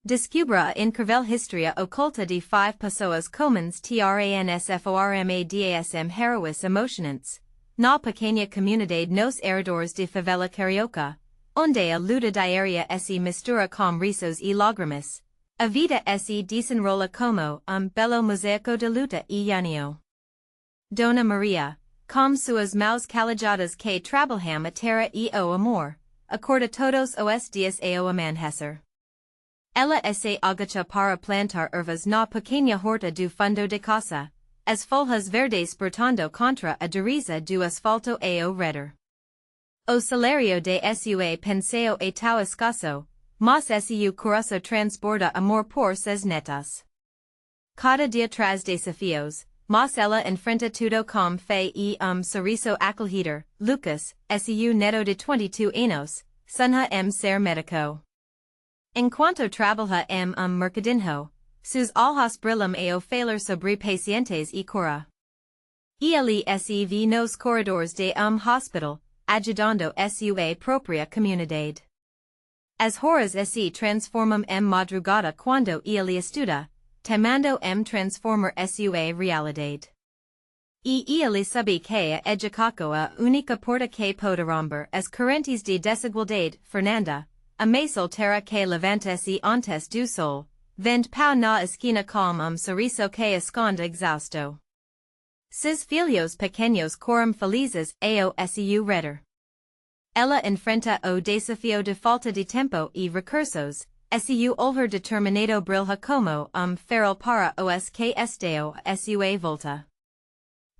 Descubra incrível historia oculta de 5 pessoas comuns transformadasm herois emocionantes, na pequena comunidade nos arredores de favela carioca, onde a luta diária se mistura com risos e lágrimas. A vida se desenrola como belo mosaico de luta e união. Dona Maria, com suas mãos calejadas que trabalham a terra e o amor, acorda todos os dias ao amanhecer. Ela se agacha para plantar ervas na pequena horta do fundo de casa, as folhas verdes brotando contra a dureza do asfalto ao redor. O salário de sua pensão é tão escasso, mas seu coração transborda amor por seus netos. Cada dia traz desafios, mas ela enfrenta tudo com fé e sorriso acolhedor. Lucas, seu neto de 22 anos, sonha ser médico. Enquanto trabalha mercadinho, seus olhos brilham ao falar sobre pacientes e cura. Ele se vê nos corredores de hospital, ajudando sua própria comunidade. As horas se transformam madrugada quando ele estuda, temando transformar sua realidade. E ele sabe que a educação a única porta que pode romper as correntes de desigualdade. Fernanda, a mãe solteira que levanta-se antes do sol, vende pão na esquina com sorriso que esconde exausto. Seus filhos pequenos correm felizes ao seu redor. Ela enfrenta o desafio de falta de tempo e recursos, seu olhar determinado brilha como farol para os que estão à sua volta.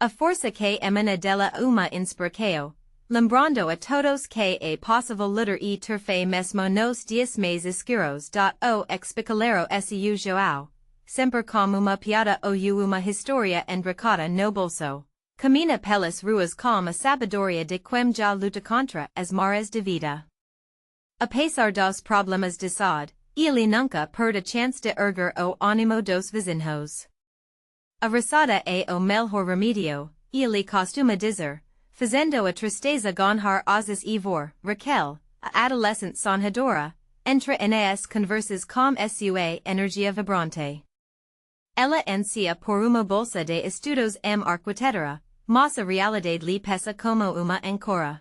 A força que emana dela uma inspiração, lembrando a todos que é possível lutar e ter fé mesmo nos dias mais escuros. O ex-picoléiro Seu João, sempre com uma piada ou uma história enricada no bolso, camina pelas ruas com a sabedoria de quem já luta contra as maras de vida. Apesar dos problemas de saúde, ele nunca perde a chance de erguer o ânimo dos vizinhos. A risada é o melhor remédio, ele costuma dizer, fazendo a tristeza ganhar asas e voar. Raquel, a adolescente sonhadora, entra nas conversas com sua energia vibrante. Ela ansia por uma bolsa de estudos arquitetura, mas a realidade lhe pesa como uma ancora.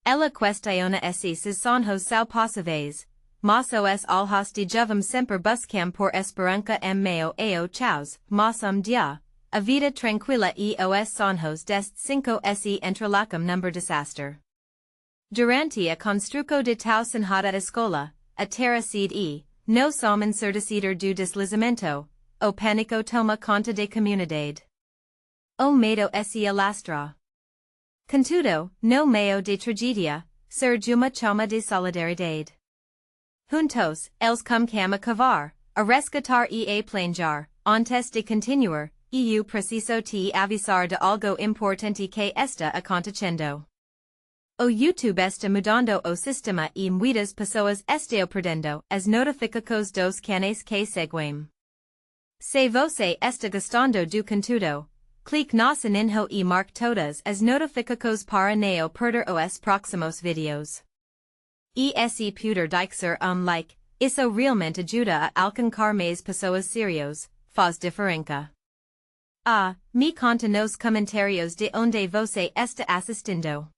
Ela questiona seus sonhos são possíveis, mas os olhos de jovem sempre buscam por esperança meio ao caos. Mas dia, a vida tranquila e os sonhos deste 5 se entrelacam num desastre. Durante a construção de tal senhada escola, a terra cede no som ensurdecido do deslizamento, o pânico toma conta de comunidade. O medo se alastra. Contudo, no meio de tragédia, surge uma chama de solidariedade. Juntos, eles começam a cavar, a resgatar e a planejar, antes de continuar, eu preciso te avisar de algo importante que está acontecendo. O YouTube está mudando o sistema e muitas pessoas estão perdendo as notificações dos canais que seguem. Se você está gostando do conteúdo, clique no sininho e marque todas as notificações para não perder os próximos vídeos. E se puder deixar like, isso realmente ajuda a alcançar mais pessoas serios, faz diferença. Me conta nos comentários de onde você está assistindo.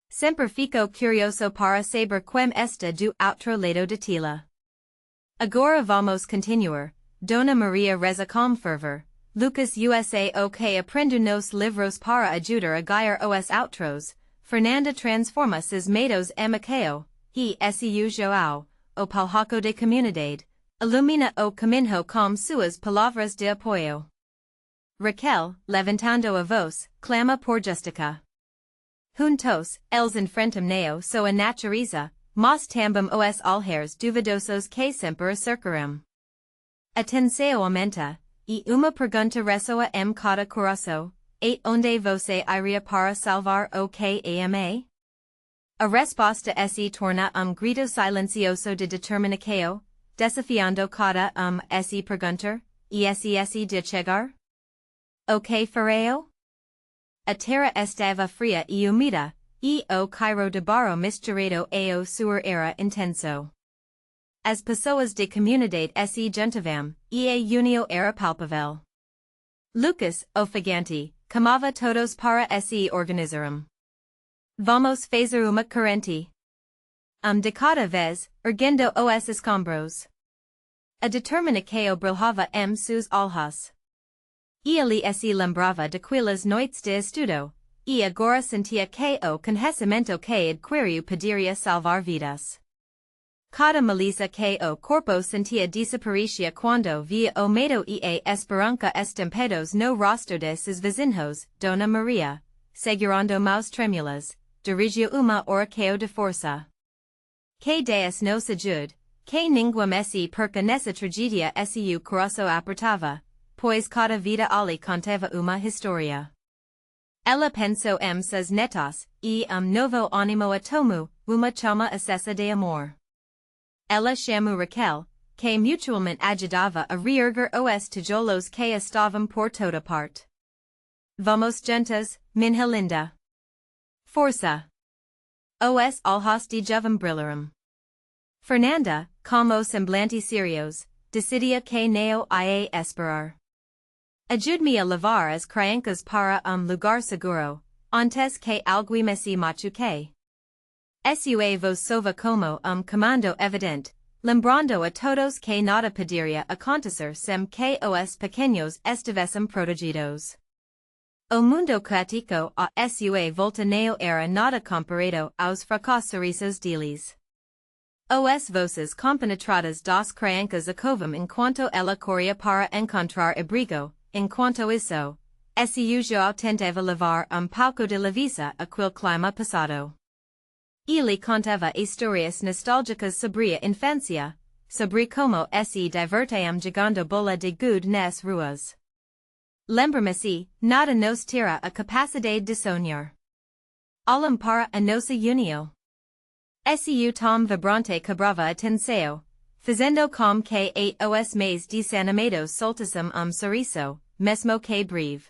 Sempre fico curioso para saber quem está do outro lado da tela. Agora vamos continuar. Dona Maria reza com fervor. Lucas usa o que aprende nos livros para ajudar a guiar os outros. Fernanda transforma seus medos em macao. Seu João, o palhaço de comunidade, ilumina o caminho com suas palavras de apoio. Raquel, levantando a voz, clama por justiça. Juntos, eles enfrentam não só a natureza, mas também os olhares duvidosos que sempre cercaram. A tensão aumenta, e uma pergunta ressoa em cada coração: onde você iria para salvar o que ama? A resposta se torna grito silencioso de determinação, desafiando cada se perguntar, se de chegar? O que farei? A terra estava fria e úmida, e o Cairo de barro misturado ao suor era intenso. As pessoas de comunidade se juntavam, unio era palpável. Lucas, ofegante, chamava todos para se organizaram. Vamos fazer uma corrente. De cada vez, erguendo os escombros. A determina que brilhava seus olhos. Ele se lembrava daquelas noites de estudo, e agora sentia que o conhecimento que adquiriu poderia salvar vidas. Cada malícia que o corpo sentia desaparecia quando via o medo e a esperança estampados no rosto de seus vizinhos. Dona Maria, segurando mãos trêmulas, dirigiu uma oração de força. Que Deus nos ajude, que ninguém se perca nessa tragédia se o coração apertava, pois cada vida ali contava uma história. Ela pensou seus netos, e novo ânimo a tomou, uma chama acesa de amor. Ela chamou Raquel, que mutualmente ajudava a reerguer os tijolos que estavam por toda parte. Vamos juntas, minha linda. Força. Os olhos de jovem brilharam. Fernanda, como semblante serios, decidia que não ia esperar. Ajude-me a levar as crianças para lugar seguro, antes que alguém se machuque. Sua voz sova como comando evidente, lembrando a todos que nada poderia acontecer sem que os pequenos estivessem protegidos. O mundo caótico a sua volta não era nada comparado aos fracassos deles. Os voces compenetradas das crianças acovam enquanto ela corria para encontrar abrigo, enquanto isso, Seu João tentava levar pouco de leveza àquele clima passado. Ele contava histórias nostálgicas sobre a infância, sobre como se divertiam jogando bola de gude nas ruas. Lembra-me-se, nada nos tira a capacidade de sonhar. Olhem para a nossa união. Seu tom vibrante cobrava atenção, fazendo com que os mais desanimados soltassem sorriso, mesmo que breve.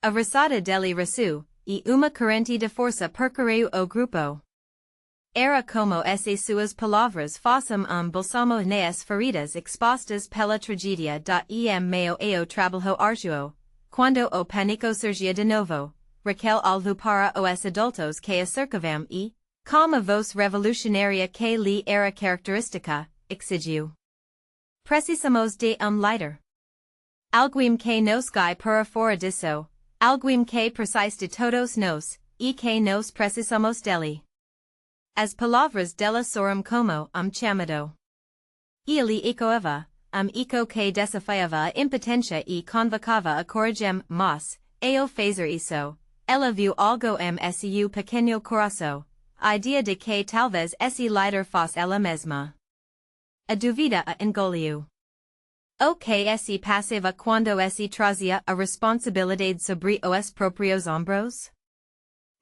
A risada dele ressoou, e uma corrente de força percorreu o grupo. Era como se suas palavras fossem balsamo nas feridas expostas pela tragédia. Meio ao trabalho árduo, quando o pânico surgia de novo, Raquel olhou para os adultos que a cercavam e, com a voz revolucionária que lhe era característica, exigiu: precisamos de líder. Alguém que nos guie para fora disso, alguém que precisa de todos nós, e que nos precisamos dele. As palavras dela soaram como chamado. Ele ecoava, eco que desafiava a impotência e convocava a coragem, mas, ao fazer isso, ela viu algo seu pequeno coração, a ideia de que talvez esse líder fosse ela mesma. A dúvida a engoliu. O que se passava quando se trazia a responsabilidade sobre os próprios ombros?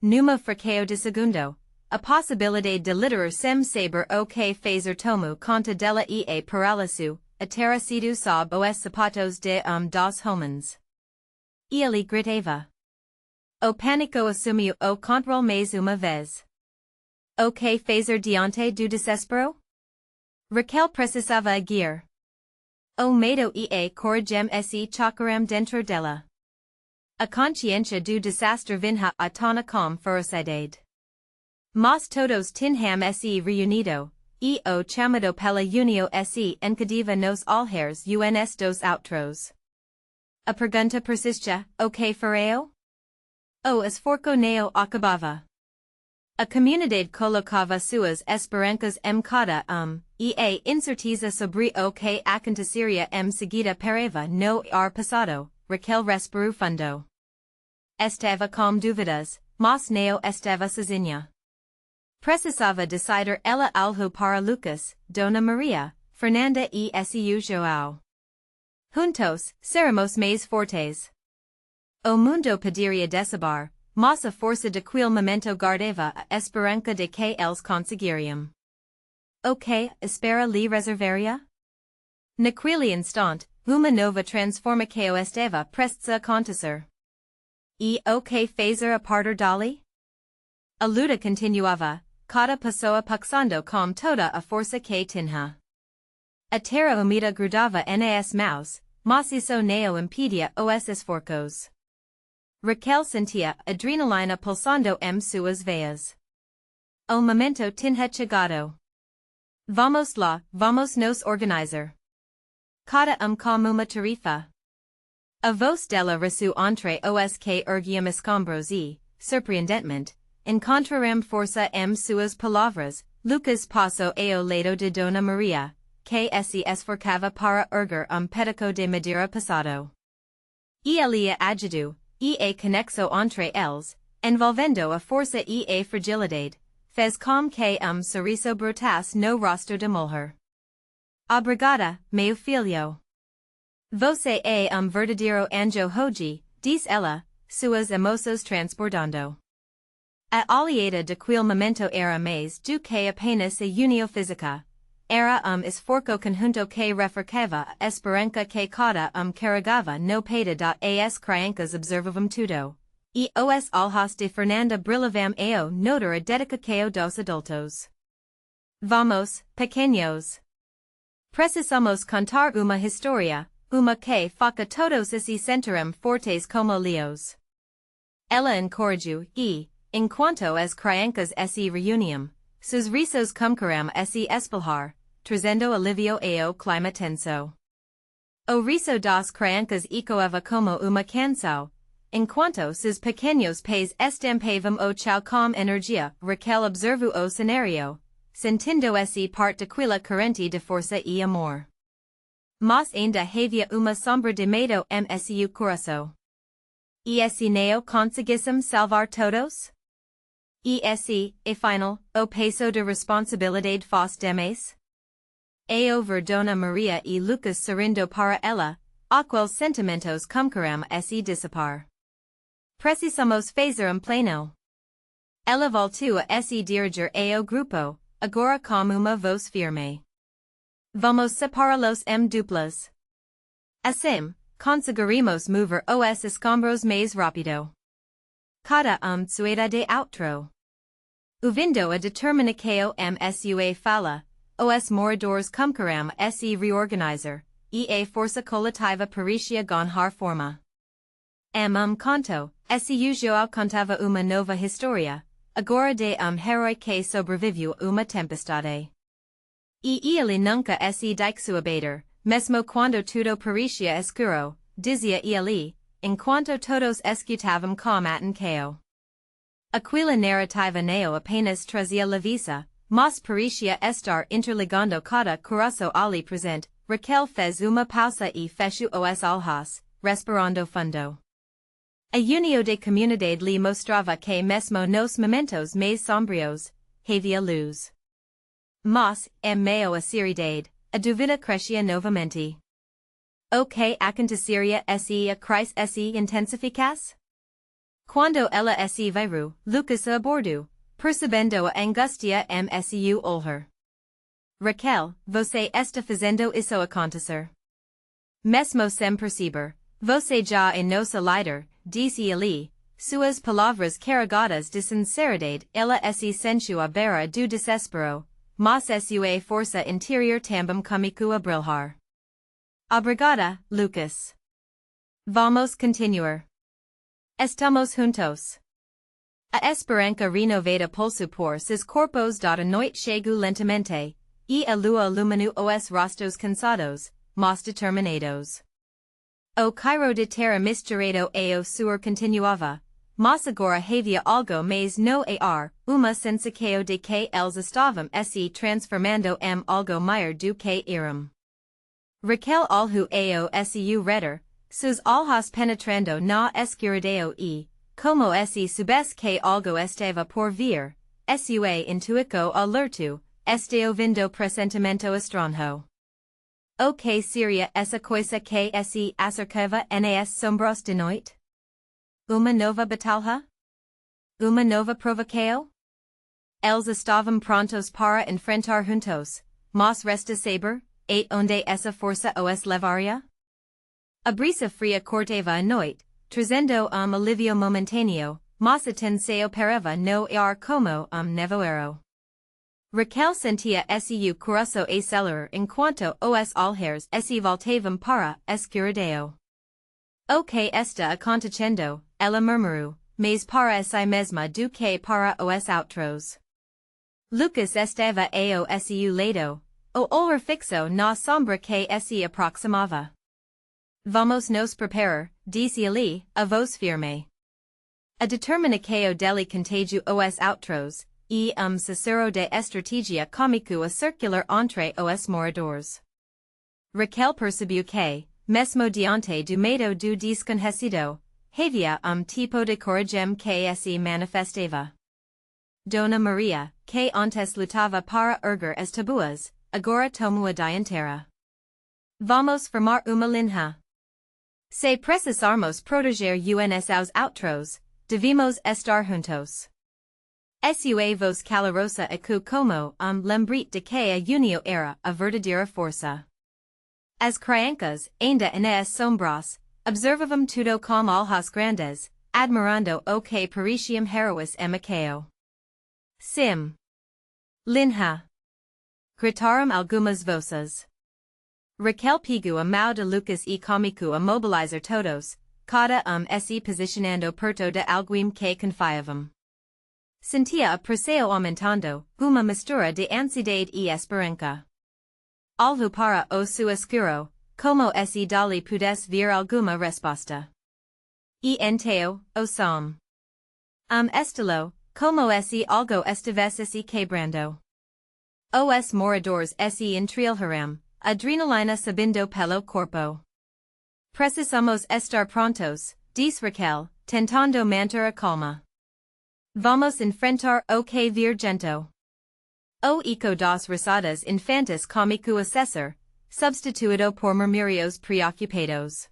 Numa fraqueo de segundo, a possibilidade de liderar sem saber o que fazer tomou conta dela e a paralisou, aterrecido sob os sapatos de dos homens. Ele gritava. O pânico assumiu o controle mais uma vez. O que fazer diante do desespero? Raquel precisava agir. O medo e a coragem se chocaram dentro dela. A consciência do desastre vinha à tona com ferocidade. Mas todos tinham se reunido, e o chamado pela união se encadiva nos olhares uns dos outros. A pergunta persistia: o que fareu? O esforço não acabava. A comunidade colocava suas esperanças cada e a incerteza sobre o que aconteceria seguida parava no ar passado. Raquel respirou fundo. Estava com dúvidas, mas não estava sozinha. Precisava decidir ela algo para Lucas, Dona Maria, Fernanda e Seu João. Juntos, seremos mais fortes. O mundo poderia desabar, mas a força daquele momento guardava a esperança de que eles conseguiriam. O que espera lhe reservaria? Naquele instante, uma nova transformação estava prestes a acontecer. E o que fazer a partir dali? A luta continuava, cada pessoa passando com toda a força que tinha. Atera umida grudava nas mouse, mas isso neo impedia os esforcos. Raquel sentia adrenalina pulsando suas veias. O momento tinha chegado. Vamos lá, vamos nos organizar. Cada como uma tarefa. A voz dela resu entre os que erguiam escombros e, surpreendentemente, encontraram força suas palavras. Lucas passou ao lado de Dona Maria, que se esforçava para erguer pedico de madeira passado. E ele ajudou, e a conexão entre eles, envolvendo a força e a fragilidade, fez com que sorriso brotasse no rosto de mulher. Obrigada, meu filho. Você é verdadeiro anjo hoje, disse ela, suas emoções transbordando. A aliada daquele momento era mais do que apenas a união física. Era esforço conjunto que refrescava a esperança que cada carregava no peito da as crianças observavam tudo. E os olhos de Fernanda brilhavam ao notar a dedicação dos adultos. Vamos, pequenos. Precisamos contar uma história, uma que faça todos se sentirem fortes como leões. Ela encorajou e, enquanto as crianças se reuniam, seus risos começaram a se espalhar, trazendo alívio ao clima tenso. O riso das crianças ecoava como uma canção, enquanto seus pequenos pés estampavam o chão com energia. Raquel observou o cenário, sentindo se parte daquela corrente de força e amor. Mas ainda havia uma sombra de medo seu coração. E se não conseguíssemos salvar todos? E se, afinal, o peso de responsabilidade fosse demais? Ao ver Dona Maria e Lucas sorrindo para ela, aqueles sentimentos começaram a se dissipar. Precisamos fazer plano. Ela voltou a se dirigir ao grupo, agora com uma voz firme. Vamos separá-los duplas. Assim, conseguiremos mover os escombros mais rápido. Cada sueda de outro. Ouvindo a determinação sua fala, os moradores começaram a se reorganizar, e a força coletiva parecia ganhar forma. Conto, seu João contava uma nova história, agora de herói que sobreviveu uma tempestade. E ele nunca se deixou abater, mesmo quando tudo parecia escuro, dizia ele, enquanto todos escutavam com atenção. Aquela narrativa não apenas trazia leveza, mas parecia estar interligando cada coração ali presente. Raquel fez uma pausa e fechou os olhos, respirando fundo. A união de comunidade lhe mostrava que mesmo nos momentos mais sombrios, havia luz. Mas, meio a seriedade, a dúvida crescia novamente. O que aconteceria se a crise se intensificasse? Quando ela se virou, Lucas abordou, percebendo a angústia seu olhar. Raquel, você está fazendo isso acontecer. Mesmo sem perceber, você já é nossa líder, disse ele, suas palavras carregadas de sinceridade. Ela se sentiu à beira do desespero, mas sua força interior também começou a brilhar. Obrigada, Lucas. Vamos continuar. Estamos juntos. A esperança renovada pulsou por seus corpos da noite chegou lentamente, e a lua iluminou os rostos cansados, mas determinados. O cairo de terra misturado ao suor continuava, mas agora havia algo mais no ar, uma sensação de que eles estavam se transformando algo maior do que eram. Raquel olhou ao seu redor, seus olhos penetrando na escuridão e, como se soubesse que algo estava por vir, sua intuição alertou, está ouvindo pressentimento estranho. O que seria essa coisa que se acercava nas sombras de noite? Uma nova batalha? Uma nova provocação? Eles estavam prontos para enfrentar juntos, mas resta saber, onde essa força os levaria? A brisa fria cortava a noite, trazendo alívio momentâneo, mas a tensão parava no ar como nevoeiro. Raquel sentia seu coração acelerar enquanto os olhares se voltavam para escuridão. O que está acontecendo, ela murmurou, mas para si mesma do que para os outros. Lucas estava ao seu lado, o olhar fixo na sombra que se aproximava. Vamos nos preparar, disse ele, a voz firme. A determinação dele contagiou os outros, e cicero de estratégia cômico a circular entre os moradores. Raquel percebeu que, mesmo diante do medo do desconhecido, havia tipo de coragem que se manifestava. Dona Maria, que antes lutava para erguer as tabuas, agora tomou a dianteira. Vamos formar uma linha. Se precisarmos proteger uns aos outros, devemos estar juntos. Sua voz calorosa ecoou como lembrete de que a união era a verdadeira força. As criancas, ainda nas sombras, observavam tudo com olhos grandes, admirando o que pareciam heróis e macao. Sim. Linha. Gritaram algumas voces. Raquel pegou a mão de Lucas e começou a mobilizar todos, cada se posicionando perto de alguém que confiavam. Sentia a pressão aumentando, uma mistura de ansiedade e esperança. Olhou para o seu escuro, como se dali pudesse vir alguma resposta. E então, o som. Estilo, como se algo estivesse se quebrando. Os moradores se entreolharam, adrenalina subindo pelo corpo. Precisamos estar prontos, disse Raquel, tentando manter a calma. Vamos enfrentar o que vir gento. O eco das risadas infantis comico acessor, substituído por murmúrios preocupados.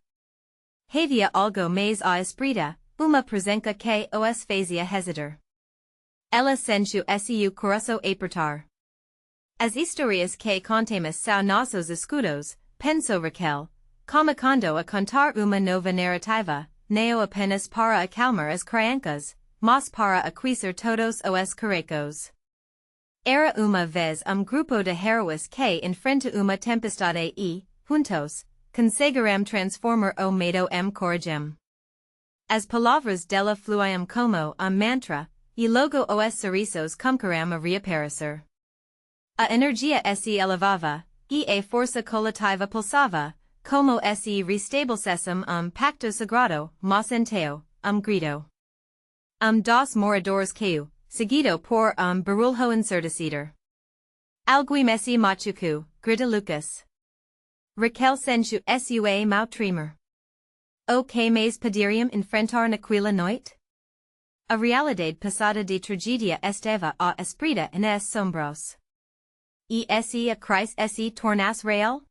Havia algo mais à espreita, uma presença que os fazia hesitar. Ela sentiu seu coração apertar. As histórias que contamos são nossos escudos, pensou Raquel, começando a contar uma nova narrativa, não apenas para acalmar as crianças, mas para aquecer todos os caracos. Era uma vez grupo de heróis que enfrenta uma tempestade e, juntos, conseguiram transformar o medo em coragem. As palavras dela fluíam como mantra, e logo os sorrisos começaram a reaparecer. A energia se elevava, e a força coletiva pulsava, como se restabelecessem pacto sagrado, mas então, grito. Dos moradores caiu, seguido por barulho ensurdecido. Alguém se machucou, grita Lucas. Raquel sentiu sua mão tremer. O que mais poderiam enfrentar naquela noite? A realidade passada de tragédia estava à espreita nas sombras. E se a crise se tornasse real?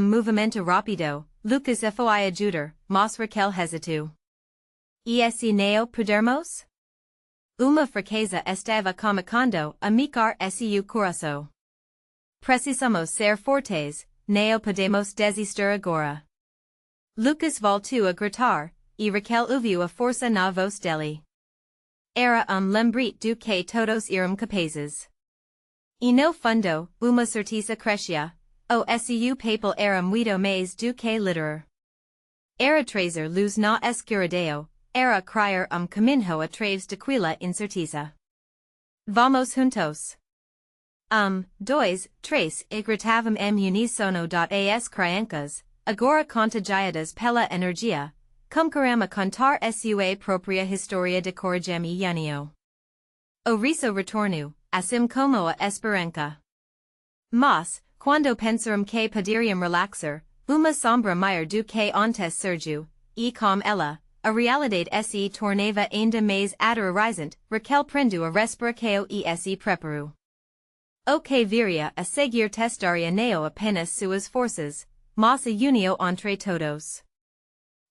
Movimento rápido, Lucas foi ajudar, mas Raquel hesitou. E se não pudermos? Uma fraqueza estava começando a micar seu coração. Precisamos ser fortes, não podemos desistir agora. Lucas voltou a gritar, e Raquel ouviu a força na voz dele. Era lembrete do que todos eram capazes. E no fundo, uma certeza crescia, o seu papel era muito mais do que literar. Era trazer luz na escuridão, era criar caminho a través daquela incerteza. Vamos juntos. Dois, três, e gritavam unísono as crianças, agora contagiadas pela energia, começaram a contar sua própria história de coragem e união. O riso retornou, assim como a esperança. Mas, quando pensaram que poderiam relaxar, uma sombra maior do que antes surgiu, e com ela, a realidade se tornava ainda mais aterrorizante, Raquel prendeu a respiração e se preparou. O que viria a seguir testaria não apenas suas forças, mas a união entre todos.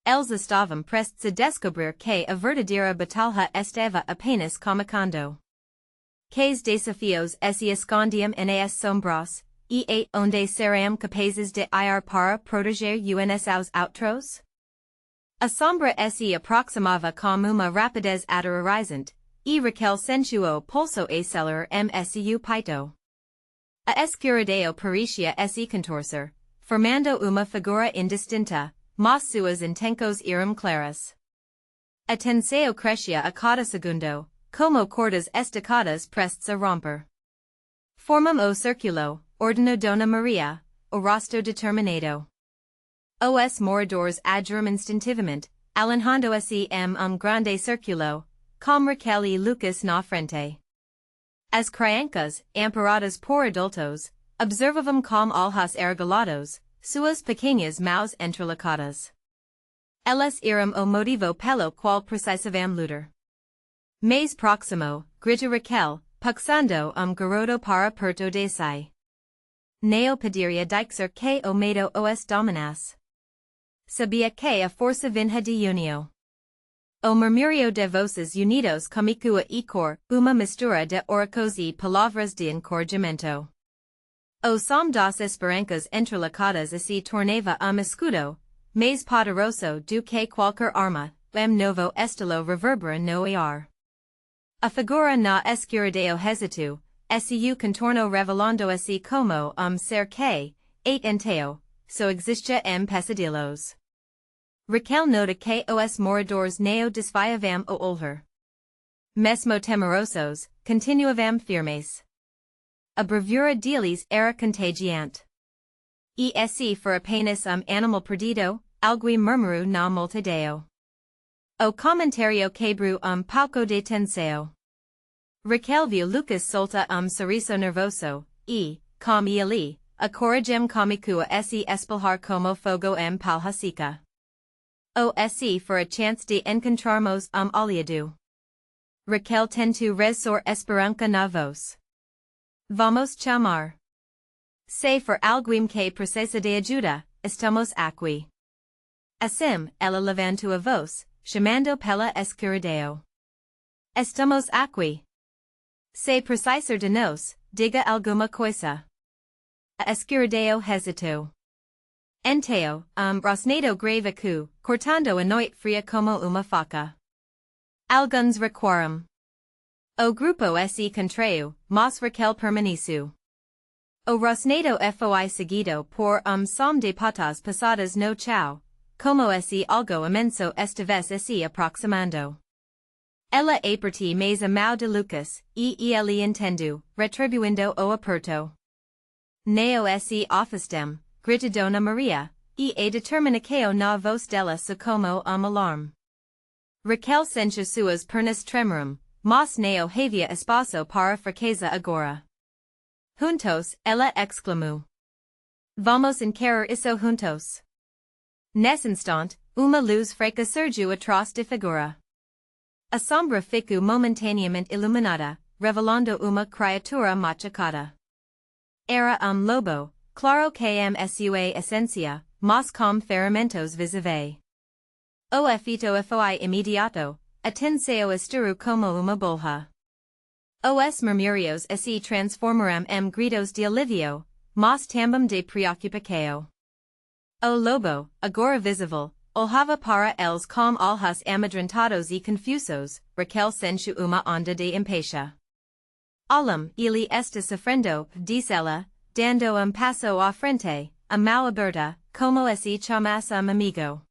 Eles estavam prestes a descobrir que a verdadeira batalha estava apenas começando. Quais desafios se escondiam nas sombras, e onde serão capazes de ir para proteger uns aos outros? A sombra se aproximava com uma rapidez aterrorizante, e Raquel sensuo pulso a celular mscu pito. A escurideo pericia se contorsor, formando uma figura indistinta, mas suas intencos eram claras. Atenseo crescia a cada segundo, como cordas estacadas prestes a romper. Formam o circulo, ordeno Dona Maria, o rosto determinado. Os moradores agiram instintivamente, alejando se grande circulo, com Raquel e Lucas na frente. As criancas, amparadas por adultos, observavam com olhos arregalados, suas pequenas mãos entrelaçadas. Elas eram o motivo pelo qual precisavam lutar. Mais próximo, grita Raquel, puxando garoto para perto de si. Neo pediria dixer que o medo os dominasse. Sabia que a força vinha de unio. O murmurio de voces unidos comigo e cor, uma mistura de oracos e palavras de encorajamento. O som das esperancas entrelaçadas se tornava escudo, mais poderoso do que qualquer arma, novo estilo reverbera no ar. A figura na escuridão hesitou, su contorno revelando se como ser que, enteo, so existia pesadillos. Raquel nota que os moradores neo desviavam o olhar. Mesmo temerosos, continuavam firmes. A bravura deles era contagiante. Se for apenas animal perdido, alguém murmurou na multidão. O comentário quebrou pouco de tensão. Raquel viu Lucas solta sorriso nervoso, e, como ele, a coragem comigo se espalhar como fogo palha seca. Se for a chance de encontrarmos aliado. Raquel tentou resor esperança na voz. Vamos chamar. Se for alguém que precisa de ajuda, estamos aqui. Assim, ela levantou a voz, chamando pela escuridão. Estamos aqui. Se precisar de nós, diga alguma coisa. A escuridão hesitou. Enteo, rosnado grave acu, cortando a noite fria como uma faca. Alguns recuaram. O grupo se contraiu, mas Raquel permaneceu. O rosnado foi seguido por som de patas passadas no chão, como se algo imenso estivesse se aproximando. Ela apertou mais a mão de Lucas, e ele entendeu, retribuindo o aperto. Neo se ofistem, grita Dona Maria, e determinação na voz dela se como alarme. Raquel sentiu suas pernas tremeram, mas neo havia espaço para fraqueza agora. Juntos, ela exclamou. Vamos encarar isso juntos. Nesse instante, uma luz fraca surgiu atrás de figura. A sombra ficou momentaneamente iluminada, revelando uma criatura machacada. Era lobo, claro que sua essência, mas com ferramentos visíveis. O efeito foi imediato, atenção estirou como uma bolha. Os murmúrios se transformaram gritos de alívio, mas também de preocupação. O lobo, agora visível, olhava para eles com olhos amedrentados e confusos, Raquel sentiu uma onda de impaciência. Olhem, ele está sofrendo, disse ela, dando passo à frente, a mão aberta, como se chamasse amigo.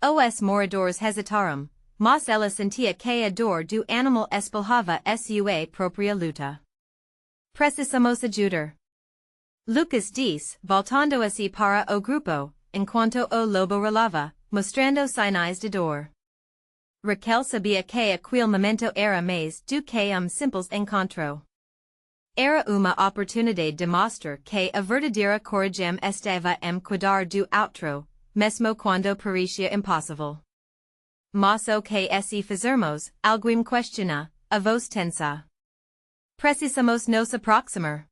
Os moradores hesitaram, mas ela sentia que a dor do animal espalhava sua própria luta. Precisamos ajudar. Lucas disse, voltando-se para o grupo, enquanto o lobo relava, mostrando sinais de dor. Raquel sabia que aquele momento era mais do que simples encontro. Era uma oportunidade de mostrar que a verdadeira coragem estava cuidar do outro, mesmo quando parecia impossível. Mas o que se fazermos, alguém questiona, a voz tensa. Precisamos nos aproximar.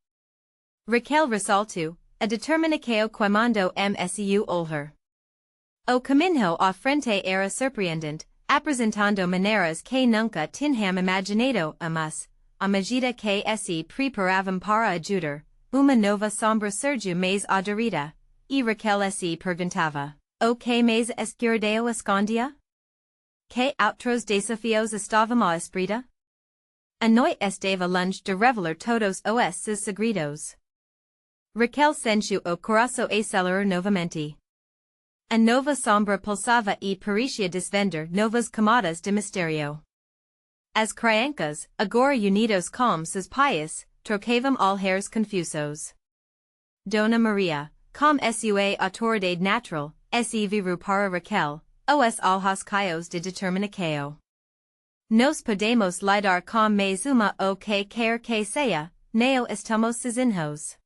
Raquel ressaltou, a determinação queimando msu olhar. O caminho à frente era surpreendente, apresentando maneiras que nunca tinham imaginado mas, à medida que se preparavam para ajudar, uma nova sombra surgiu mais aderida, e Raquel se perguntava, o que mais escuridão escondia? Que outros desafios estavam à espreita? A noite estava longe de revelar todos os seus segredos. Raquel sentiu o coração acelerar novamente. A nova sombra pulsava e parecia desvendar novas camadas de mistério. As crianças, agora unidos com seus pais, trocavam olhares confusos. Dona Maria, com sua autoridade natural, se viru para Raquel, os olhos caios de determinação. Nós podemos lidar com mais uma o que quer que seja, não estamos sozinhos.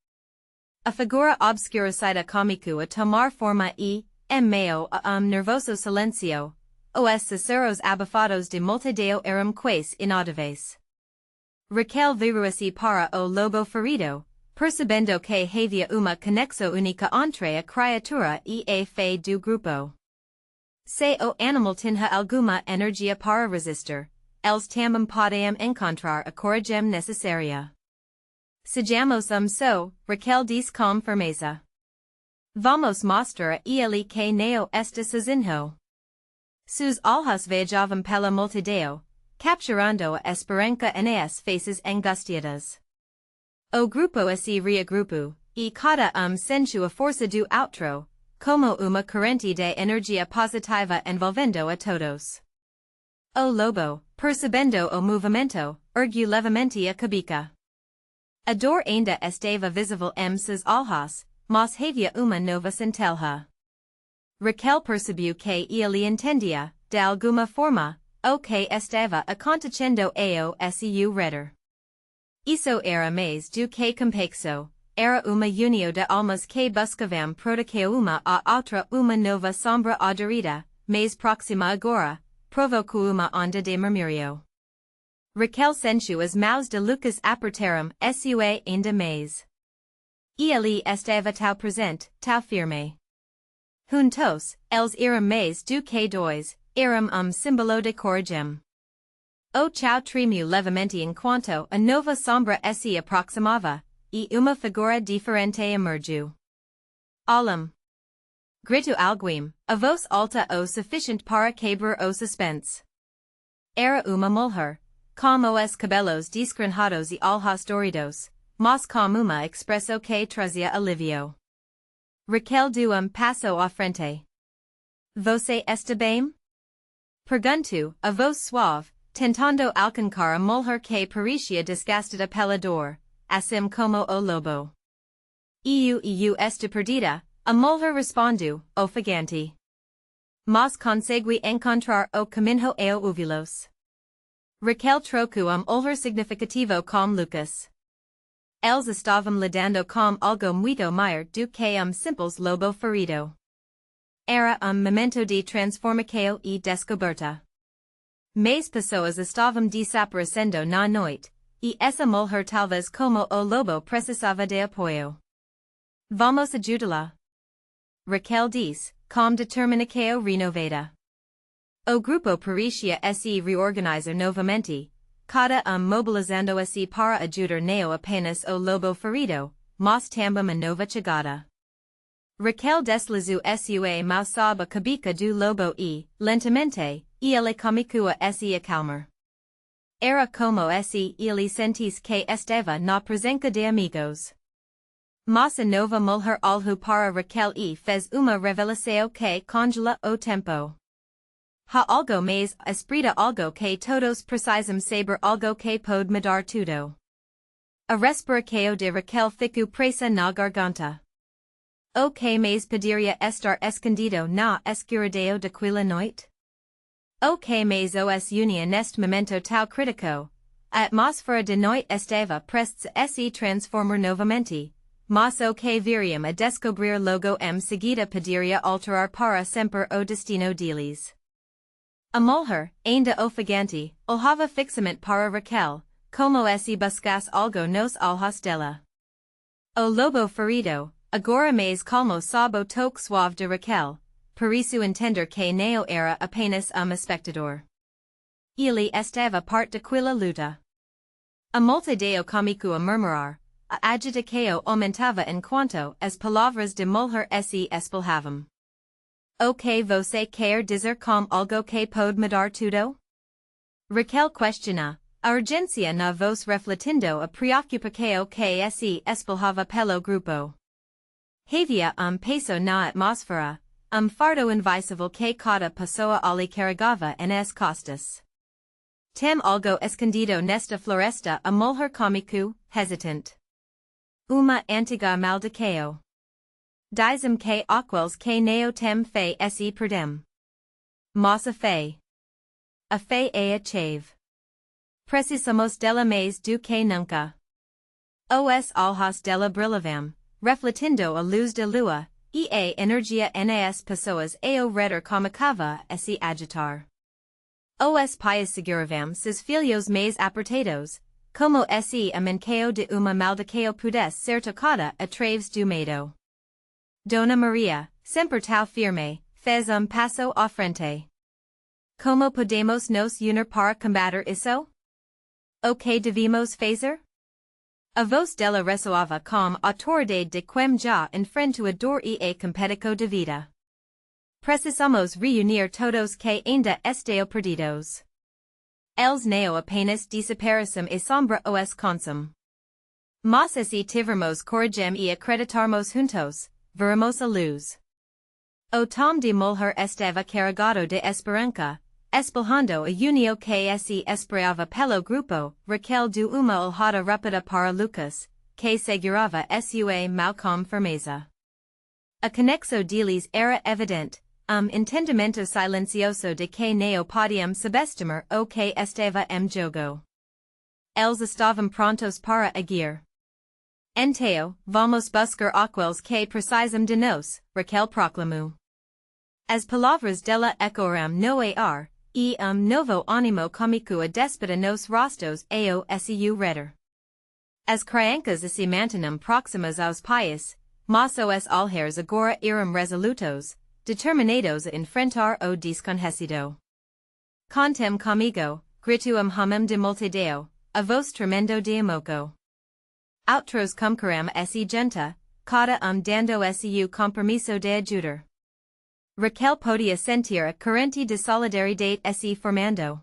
A figura obscurecida começou a tomar forma e, em meio a nervoso silêncio, os sussurros abafados de multidão eram quase inaudíveis. Raquel virou-se para o lobo ferido, percebendo que havia uma conexão única entre a criatura e a fé do grupo. Se o animal tinha alguma energia para resistir, eles também podiam encontrar a coragem necessária. Sejamos so, Raquel disse com firmeza. Vamos mostrar a ele que não está sozinho. Seus olhos viajavam pela multidão, capturando a esperança nas faces angustiadas. O grupo se reagrupou, e cada sentiu a força do outro, como uma corrente de energia positiva envolvendo a todos. O lobo, percebendo o movimento, ergueu levemente a cabeça. A dor ainda estava visível em seus olhos, mas havia uma nova centelha. Raquel percebeu que ele entendia, de alguma forma, o que estava acontecendo ao seu redor. Isso era mais do que complexo, era uma união de almas que buscavam proteger uma a outra uma nova sombra aderida, mais próxima agora, provocou uma onda de murmúrio. Raquel sentiu as mãos de Lucas apertaram sua ainda mais. Ele estava tão presente, tão firme. Juntos, eles eram mais do que dois, eram símbolo de coragem. O chão tremeu levemente enquanto a nova sombra se aproximava, e uma figura diferente emergiu. Olhem! Gritou alguém, a voz alta o suficiente para quebrar o suspense. Era uma mulher, com os cabelos desgrenhados e olhos dourados, mas com uma expressão que trazia alívio. Raquel deu passo à frente. Você está bem? Perguntou, a voz suave, tentando alcançar a mulher que parecia desgastada pela dor, assim como o lobo. Eu está perdida, a mulher respondeu, ofegante. Mas consegui encontrar o caminho ao óvulos. Raquel trocou olhar significativo com Lucas. Eles estavam lidando com algo muito maior do que simples lobo ferido. Era momento de transformação e descoberta. Mais pessoas estavam desaparecendo na noite, e essa mulher talvez como o lobo precisava de apoio. Vamos ajudá-la. Raquel disse, com determinação renovada. O grupo parecia se reorganizar novamente, cada mobilizando-se para ajudar não apenas o lobo ferido, mas também a nova chegada. Raquel deslizou sua mão sob a cabeça do lobo e, lentamente, ele começou a se acalmar. Era como se ele sentisse que estava na presença de amigos. Mas a nova mulher olhou para Raquel e fez uma revelação que congela o tempo. Há algo mais espírita, algo que todos precisam saber, algo que pode mudar tudo. A respiração de Raquel ficou presa na garganta. O que mais poderia estar escondido na escuridão daquela noite? O que mais os unia neste momento tão crítico? A atmosfera de noite estava prestes a se transformar novamente, mas o que viriam a descobrir logo em seguida poderia alterar para sempre o destino deles. A mulher, ainda ofegante, olhava fixamente para Raquel, como se buscasse algo nos olhos dela. O lobo ferido, agora mais calmo sob o toque suave de Raquel, pareceu entender que não era apenas espectador. Ele estava parte daquela luta. A multidão começou a murmurar, a agitação aumentava enquanto as palavras de mulher se espalhavam. O que você quer dizer com algo que pode mudar tudo? Raquel questiona, A urgencia na vos refletindo a preocupação que se espelhava pelo grupo. Havia peso na atmosfera, fardo invisível que cada pessoa ali carregava nas costas. Tem algo escondido nesta floresta a mulher cômico, hesitante. Uma antiga maldição. Dizem que aqueles que neo tem fé se perdem. Mas a fé é a chave. Precisamos dela mais do que nunca. Os olhos dela brilhavam, refletindo a luz da lua, e a energia nas pessoas ao redor começava a se agitar. Os pais seguravam seus filhos mais apertados, como se a manqueo de uma maldição pudesse ser tocada através do medo. Dona Maria, sempre tão firme, fez passo à frente. Como podemos nos unir para combater isso? O que devemos fazer? A voz dela ressoava com autoridade de quem já enfrentou e a competição de vida. Precisamos reunir todos que ainda estão perdidos. Eles não apenas desaparecem e sombra os consum. Mas se tivermos coragem e acreditarmos juntos, veremos a luz. O tom de mulher estava carregado de esperança, espelhando a união que se esperava pelo grupo, Raquel deu uma olhada rápida para Lucas, que segurava sua mão com firmeza. A conexão deles era evidente, entendimento silencioso de que não podiam subestimar o que estava em jogo. Eles estavam prontos para agir. Então, vamos buscar aqueles que precisam de nós, Raquel proclamou. As palavras dela ecoaram no ar, e novo ânimo cômico a despeda nos rostos ao seu redor. As crianças se mantinham próximas aos pais, mas os olhares agora eram resolutos, determinados a enfrentar o desconhecido. Contem comigo, gritou hamem de multidão, a voz tremendo de amoco. Outros cumcarão se junta, cada dando seu compromisso de ajudar. Raquel podia sentir a corrente de solidariedade se formando.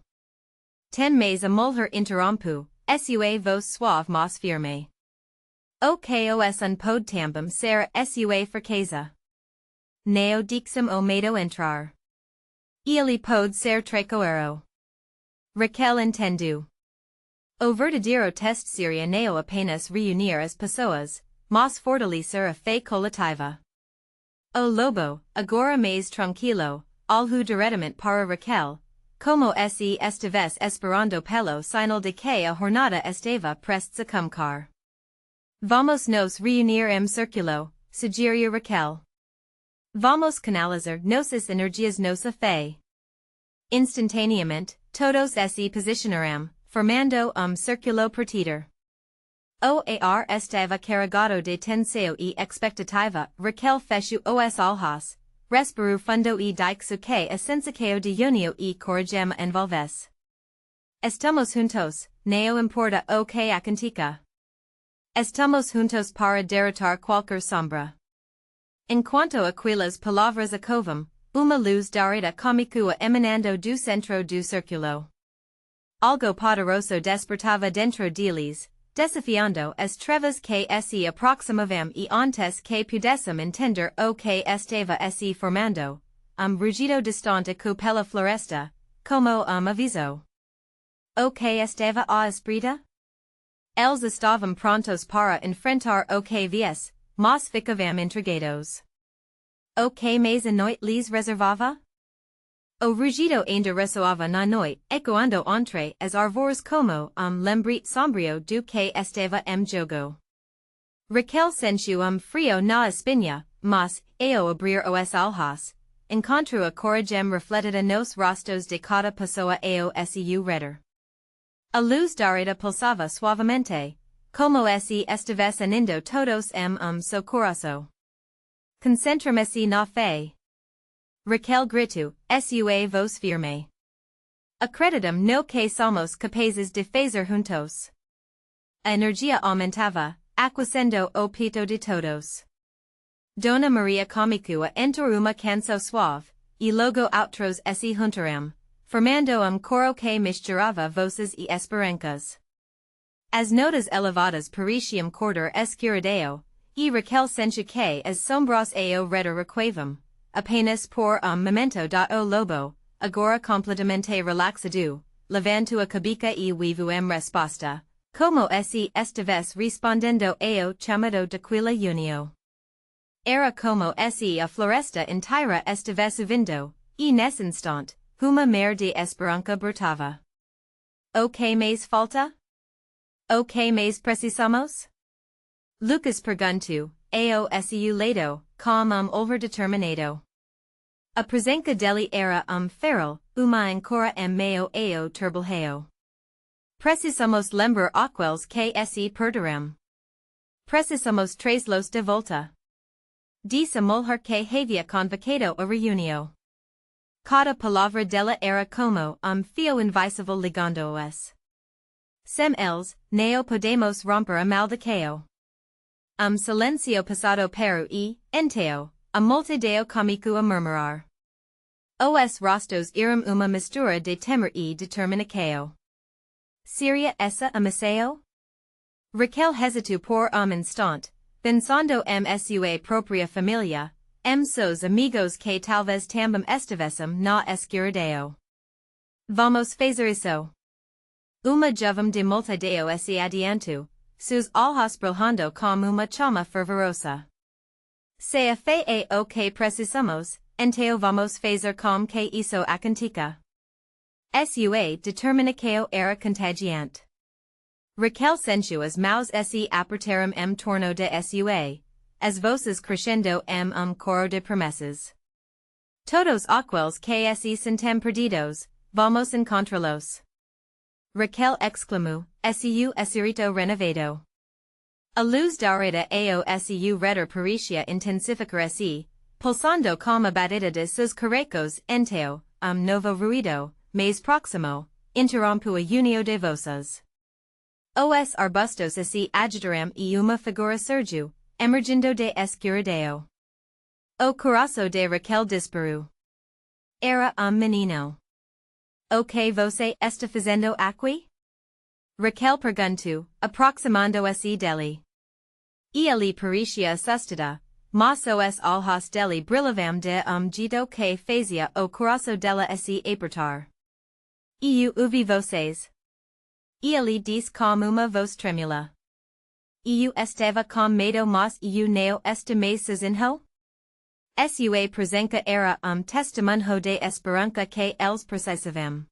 Tem mais a mulher interrompu, sua voz suave mas firme. O que os pode também ser sua fraqueza. Neo dixam o medo entrar. Ele pode ser traiçoeiro. Raquel entendeu. O verdadeiro teste seria não apenas reunir as pessoas, mas fortalecer a fé coletiva. O lobo, agora mais tranquilo, olhou diretamente para Raquel, como se estivesse esperando pelo sinal de que a jornada estava prestes a começar. Vamos nos reunir em círculo, sugeriu Raquel. Vamos canalizar nossas energias nossa fé. Instantaneamente, todos se posicionaram, formando círculo partido. O ar estava carregado de tensão e expectativa, Raquel fechou os olhos, respirou fundo e disse que a sensação de união e coragem envolvesse. Estamos juntos, não importa o que aconteça. Estamos juntos para derrotar qualquer sombra. Enquanto aquelas palavras ecoavam, uma luz dourada cômica emanando do centro do círculo. Algo poderoso despertava dentro deles, desafiando as trevas que se aproximavam e antes que pudessem entender o que estava se formando, rugido distante pela floresta, como aviso. O que estava à espreita? Eles estavam prontos para enfrentar o que viesse, mas ficavam intrigados. O que mais a noite lhes reservava? O rugido ainda ressoava na noite, ecoando entre as árvores como lembrete sombrio do que estava em jogo. Raquel sentiu frio na espinha, mas, ao abrir os olhos, encontrou a coragem refletida nos rostos de cada pessoa ao seu redor. A luz dourada pulsava suavemente, como se estivessem indo todos em seu coração. Concentrame-se na fé. Raquel gritou, sua voz firme. Acreditam no que somos capazes de fazer juntos. A energia aumentava, aquecendo o peito de todos. Dona Maria comigo entrou uma canção suave, e logo outros se juntaram, formando coro que misturava voces e esperanças. As notas elevadas pareciam corder escuridão, e Raquel sentia que as sombras ao redor recuavam, apenas por momento da o lobo, agora completamente relaxado, levantou a cabeça e vivo resposta, como se estivesse respondendo ao chamado daquela unio. Era como se a floresta inteira estivesse vindo, e nesse instante, uma mer de esperança brotava. O que mais falta? O que mais precisamos? Lucas perguntou, ao seu lado, com olhar determinado. A presença dele era feral, uma ancora meio ao trabalho. Precisamos lembrar aqueles que se perderam. Precisamos trazê-los de volta. Disse a mulher que havia convocado a reunião. Cada palavra dela era como fio invisível ligando-os. Sem eles, não podemos romper a maldição. Silencio passado pero e, então, a multidão começou a murmurar. Os rostos eram uma mistura de temor e determinação. Seria essa a missão? Raquel hesitou por instante, pensando sua própria família, seus amigos que talvez também estivessem na escuridão. Vamos fazer isso. Uma jovem de multidão se adiantou, seus olhos brilhando como uma chama fervorosa. Se a fé é o que precisamos, então vamos fazer com que isso aconteça. Sua determinação era contagiante. Raquel sentiu as mãos se apertaram torno de sua, as voces crescendo coro de promessas. Todos aqueles que se sentem perdidos, vamos encontrá-los. Raquel exclamou, seu espírito renovado. A luz dourada ao seu redor parecia intensificar-se, pulsando como a batida de seus carecos, então, novo ruído, mais próximo, interrompeu a união de voces. Os arbustos se agitaram e uma figura surgiu, emergindo de escuridão. O coração de Raquel disparou. Era menino. O que você está fazendo aqui? Raquel perguntou, aproximando-se dele. Ele parecia assustada, mas os olhos dele brilhavam de jeito que fazia o coração dela se apertar. Eu ouvi vocês. Ele disse com uma voz trêmula. Eu estava com medo mas eu não estou mais sozinho? Sua presença era testemunho de esperança que eles precisavam.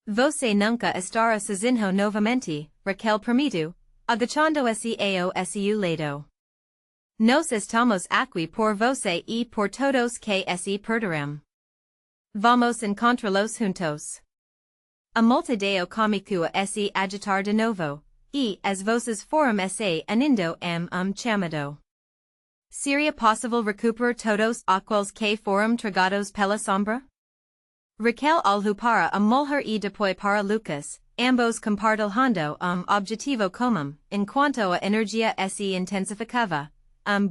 Você nunca estará sozinho novamente, Raquel permitiu, agachando-se ao seu lado. Nós estamos aqui por você e por todos que se perderam. Vamos encontrá-los juntos. A multidão começou a se agitar de novo, e as voces foram se anindo chamado. Seria possível recuperar todos aqueles que foram tragados pela sombra? Raquel olhou para a mulher e depois para Lucas, ambos compartilhando objetivo comum, enquanto a energia se intensificava,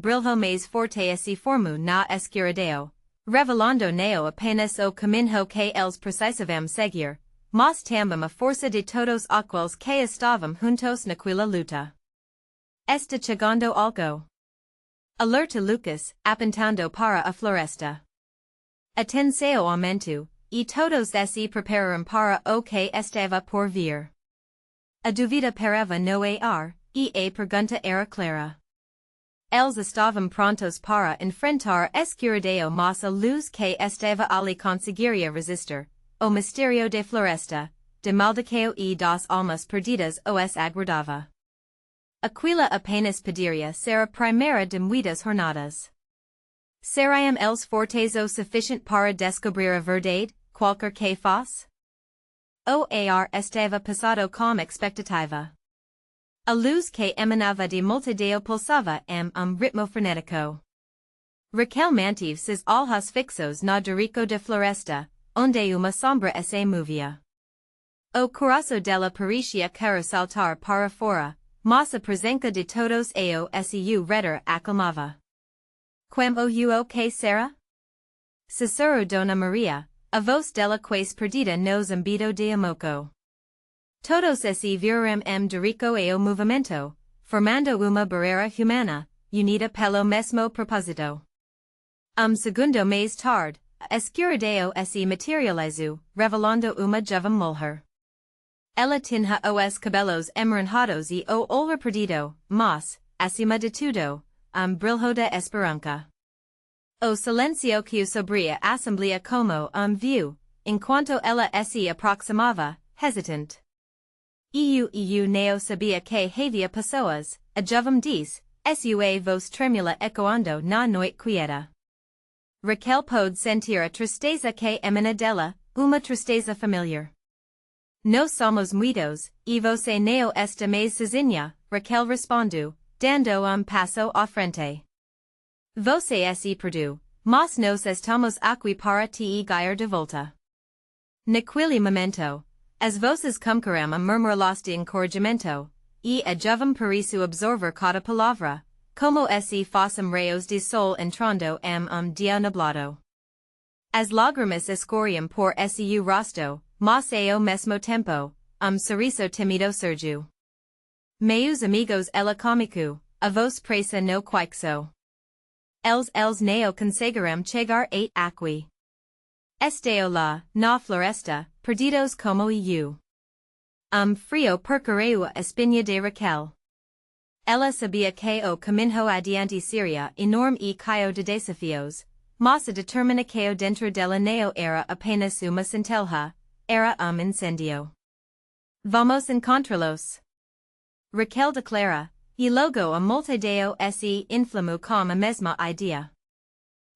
brilho mais forte se formou na escuridão, revelando não apenas o caminho que eles precisavam seguir, mas também a força de todos aqueles que estavam juntos naquela luta. Está chegando algo. Alerta Lucas, apontando para a floresta. Atenção aumento, e todos se prepararam para o que estava por vir. A dúvida parava no ar, e a pergunta era clara. Eles estavam prontos para enfrentar a escuridão mas a luz que estava ali conseguiria resistir. O mistério de floresta, de maldecao e das almas perdidas os aguardava. Aquila apenas poderia ser a primeira de muitas jornadas. Seriam eles fortes o suficiente para descobrir a verdade, qualquer que fosse? O ar estava passado com expectativa. A luz que emanava de multidão pulsava ritmo frenético. Raquel manteve seus olhos fixos na dorico de floresta, onde uma sombra se movia. O coração dela parecia querer saltar para fora, mas a presença de todos ao seu redor acalmava. Quem o que será? Sussurrou Dona Maria, a voz dela quais perdida nos ambido de amoco. Todos esse viram de rico e o movimento, formando uma barreira humana, unida pelo mesmo propósito. Segundo mais tarde, a escuridão se materializou, revelando uma jovem mulher. Ela tinha os cabelos emaranhados e o olhar perdido, mas, acima de tudo, brilho de esperança. O silencio que o sobria assemblia como viu, enquanto ela se aproximava, hesitante. Eu não sabia que havia pessoas, a jovem disse, sua voz trêmula ecoando na noite quieta. Raquel pôde sentir a tristeza que emana dela, uma tristeza familiar. Nós somos muitos, e você não está mais sozinha, Raquel respondeu, dando passo à frente. Você se perdeu, mas nós estamos aqui para te guiar de volta. Naquele momento, as vozes começaram a murmurar de encorajamento, e a jovem pareceu absorver cada palavra, como se fossem raios de sol entrando dia nublado. As lágrimas escorriam por seu rosto, mas ao mesmo tempo, sorriso tímido surgiu. Meus amigos ela cômico, a voz presa no quixo. Eles não conseguiram chegar aqui. Estão lá, na floresta, perdidos como eu. Frio percorreu a espinha de Raquel. Ela sabia que o caminho adiante seria enorme e cheio de desafios, mas a determinação dentro dela não era apenas uma centelha, era incêndio. Vamos encontrá-los. Raquel declara, e logo a multidão se inflamou com a mesma ideia.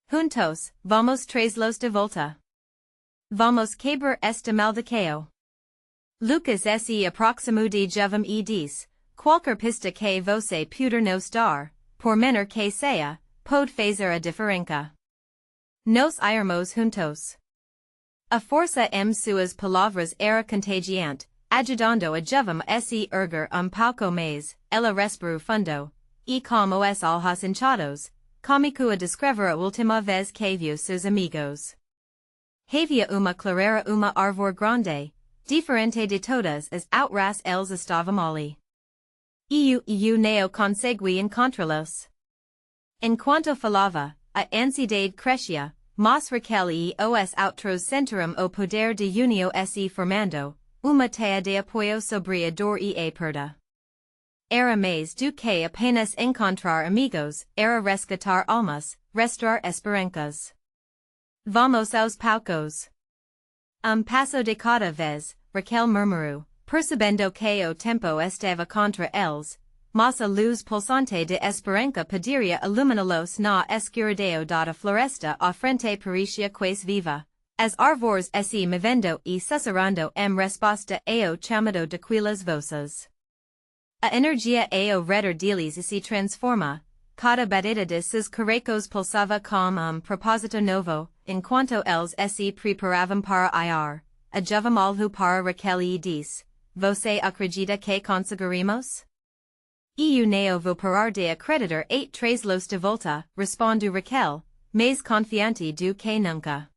Juntos, vamos trazê-los de volta. Vamos quebrar esta maldição. Lucas se aproximou de jovem e disse, qualquer pista que você puder nos dar, por menor que seja, pode fazer a diferença. Nos irmos juntos. A força suas palavras era contagiante, ajudando a jovem se erguer pouco mais, ela respirou fundo, e como os olhos hinchados, começou a descrever a última vez que viu seus amigos. Havia uma clareira uma árvore grande, diferente de todas as outras eles estavam ali. Eu não consegui encontrá-los. Enquanto falava, a ansiedade crescia, mas Raquel e os outros sentiram o poder de união se formando, uma teia de apoio sobre a dor e a perda. Era mais do que apenas encontrar amigos, era resgatar almas, restaurar esperanças. Vamos aos poucos. Passo de cada vez, Raquel murmurou, percebendo que o tempo estava contra eles, mas a luz pulsante de esperança poderia iluminá-los na escuridão da floresta à frente parecia quase viva. As árvores se movendo e sussurrando resposta ao chamado daquelas vozes. A energia ao redor deles se transforma, cada batida de seus caracos pulsava com propósito novo, enquanto eles se preparavam para ir. A jovem olhou para Raquel e disse, você acredita que conseguiremos? Eu não vou parar de acreditar traz-los de volta, respondeu Raquel, mais confiante do que nunca.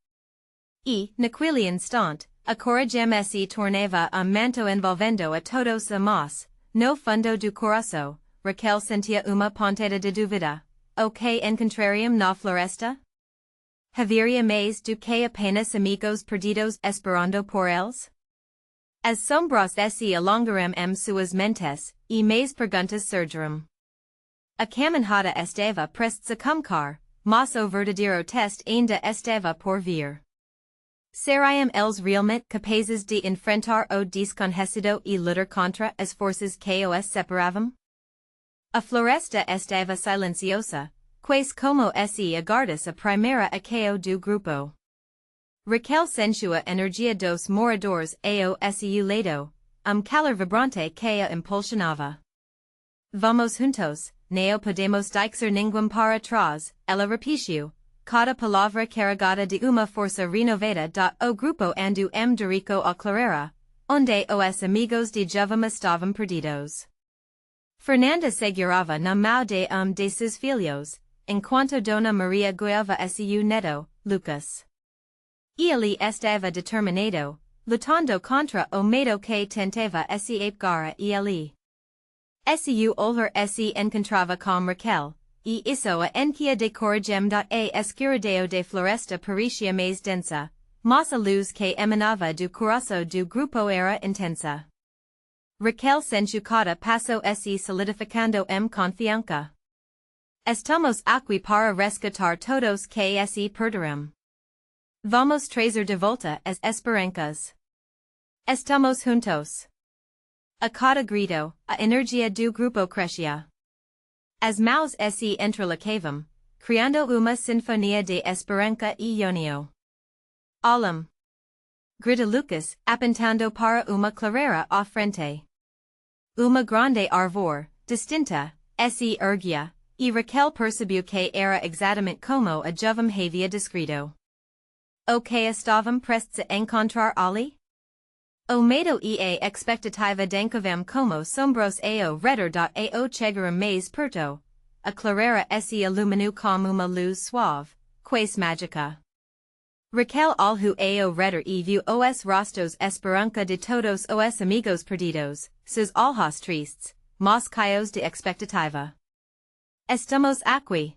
E, naquele instante, a coragem se tornava manto envolvendo a todos mas, no fundo do coração, Raquel sentia uma pontada de dúvida. O que encontrariam na floresta? Haveria mais do que apenas amigos perdidos esperando por eles? As sombras se alongaram suas mentes, e mais perguntas surgiram. A caminhada estava prestes a começar, mas o verdadeiro teste ainda estava por vir. Seriam eles realmente capazes de enfrentar o desconhecido e lutar contra as forças que os separavam? A floresta estava silenciosa, quase como se aguardasse a primeira ação do grupo. Raquel sentiu a energia dos moradores ao seu lado, calor vibrante que a impulsionava. Vamos juntos, não podemos deixar ninguém para trás, ela repetiu, cada palavra carregada de uma força renovada da o grupo andu de rico a clareira, onde os amigos de jovem estavam perdidos. Fernanda segurava na mão de seus filhos, enquanto Dona Maria guiava a seu neto, Lucas. Ele estava determinado, lutando contra o medo que tentava se apegar a ele. Seu olhar se encontrava com Raquel, e isso a enquia de coragem da escuridão de floresta parecia mais densa, mas a luz que emanava do coração do grupo era intensa. Raquel sentiu cada passo se solidificando confiança. Estamos aqui para resgatar todos que se perderam. Vamos trazer de volta as esperanças. Estamos juntos. A cada grito, a energia do grupo crescia. As mãos se entrelaçavam, criando uma sinfonia de esperança e união. Alam. Grita Lucas, apontando para uma clareira à frente. Uma grande árvore, distinta, se erguia, e Raquel percebeu que era exatamente como a jovem havia descrito. O que estavam prestes a encontrar ali? O medo e a expectativa d'encontrar como sombros ao redor da ao chegaram mais perto. A clareira se iluminou como uma luz suave, quase mágica. Raquel olhou ao redor e viu os rostos esperança de todos os amigos perdidos, seus olhos tristes, mas cheios de expectativa. Estamos aqui.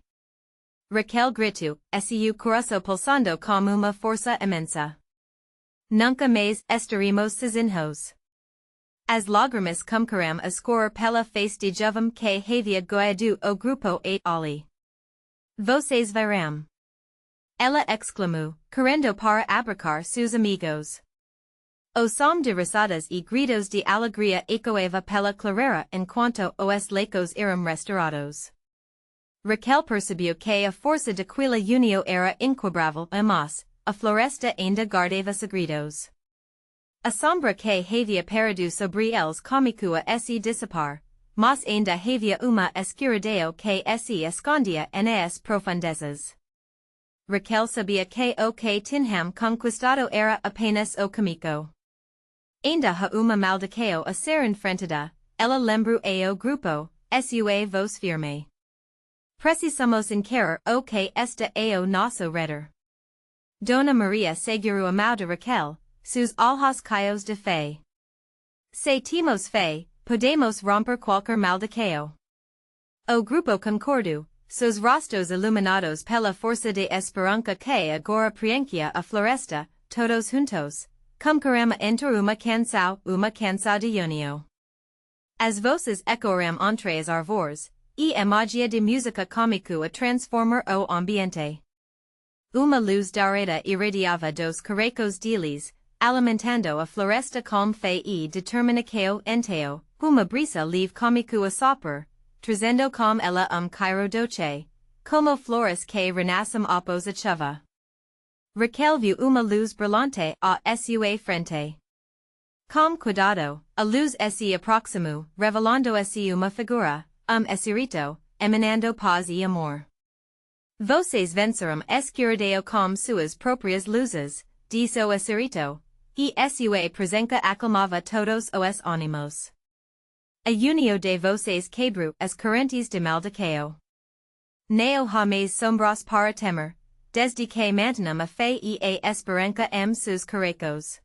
Raquel gritou, seu coração pulsando com uma força imensa. Nunca mais estaremos sozinhos. As lágrimas começaram a escorrer pela face de jovem que havia guiado o grupo ali. Vocês verão. Ela exclamou, querendo para abraçar seus amigos. O som de risadas e gritos de alegria ecoava pela clareira enquanto os lecos eram restaurados. Raquel percebeu que a força daquela união era inquebrável, mas a floresta ainda guardava segredos. A sombra que havia perdido sobre eles começou a se dissipar, mas ainda havia uma escuridão que se escondia nas profundezas. Raquel sabia que o que tinham conquistado era apenas o caminho. Ainda há uma maldição a ser enfrentada, ela lembrou ao grupo, sua voz firme. Precisamos encarar o que está ao nosso redor. Dona Maria segurou a mão de Raquel, seus olhos cheios de fé. Se temos fé, podemos romper qualquer maldição. O grupo concordou, seus rostos iluminados pela força de esperança que agora preenchia a floresta, todos juntos, concorremos entre uma canção de união. As vozes ecoaram entre as árvores, e a magia de música começou a transformar o ambiente. Uma luz dourada irradiava dos carecos deles, alimentando a floresta com fé e determinação enteo, uma brisa leve começou a soprar, trazendo com ela cairo doce, como flores que renascem após a chuva. Raquel viu uma luz brilhante à sua frente. Com cuidado, a luz se aproximou, revelando-se uma figura, espírito, emanando paz e amor. Vocês venceram escuridão com suas próprias luzes, disse o espírito, e sua presença acalmava todos os ânimos. A união de vocês quebrou as correntes de maldição. Não há mais sombras para temer, desde que mantenham a fé e a esperança seus carecos.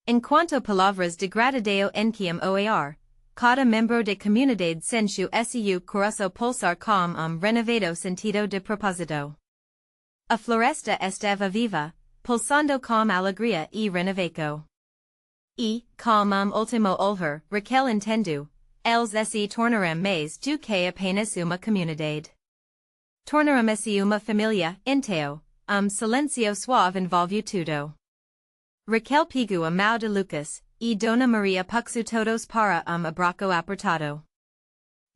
Enquanto palavras de gratidão enchiam o ar, cada membro da comunidade sentiu seu coração pulsar com renovado sentido de propósito. A floresta estava viva, pulsando com alegria e renovação. E, com último olhar, Raquel entendeu, eles se tornaram mais do que apenas uma comunidade. Tornaram-se uma família, então, silêncio suave envolveu tudo. Raquel pegou a mão de Lucas, e Dona Maria puxou todos para abraço apertado.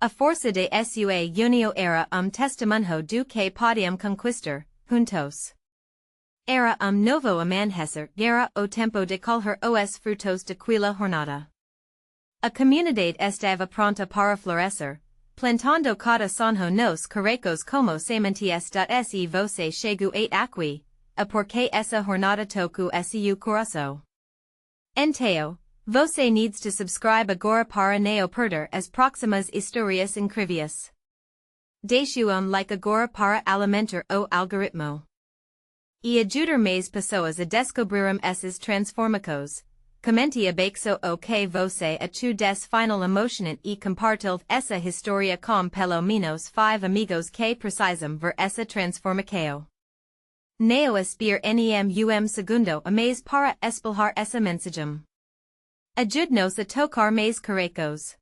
A força de sua união era testemunho do que podiam conquistar, juntos. Era novo amanhecer, era o tempo de colher os frutos daquela jornada. A comunidade estava pronta para florescer, plantando cada sonho nos carecos como sementes se você chegou aqui, porque essa jornada tocou seu coração. Então, você needs to subscribe agora para não perder as próximas histórias incríveis. Deixe like agora para alimentar o algoritmo. E ajuder mais pessoas a descobrirem esses transformacos. Comente abaixo o que você achu des final emotionant e compartilhe essa história com pelo menos 5 amigos que precisam ver essa transformação. Neo aspir nem segundo a mais para espelhar essa mensagem. Ajude-nos a tocar mais carecos.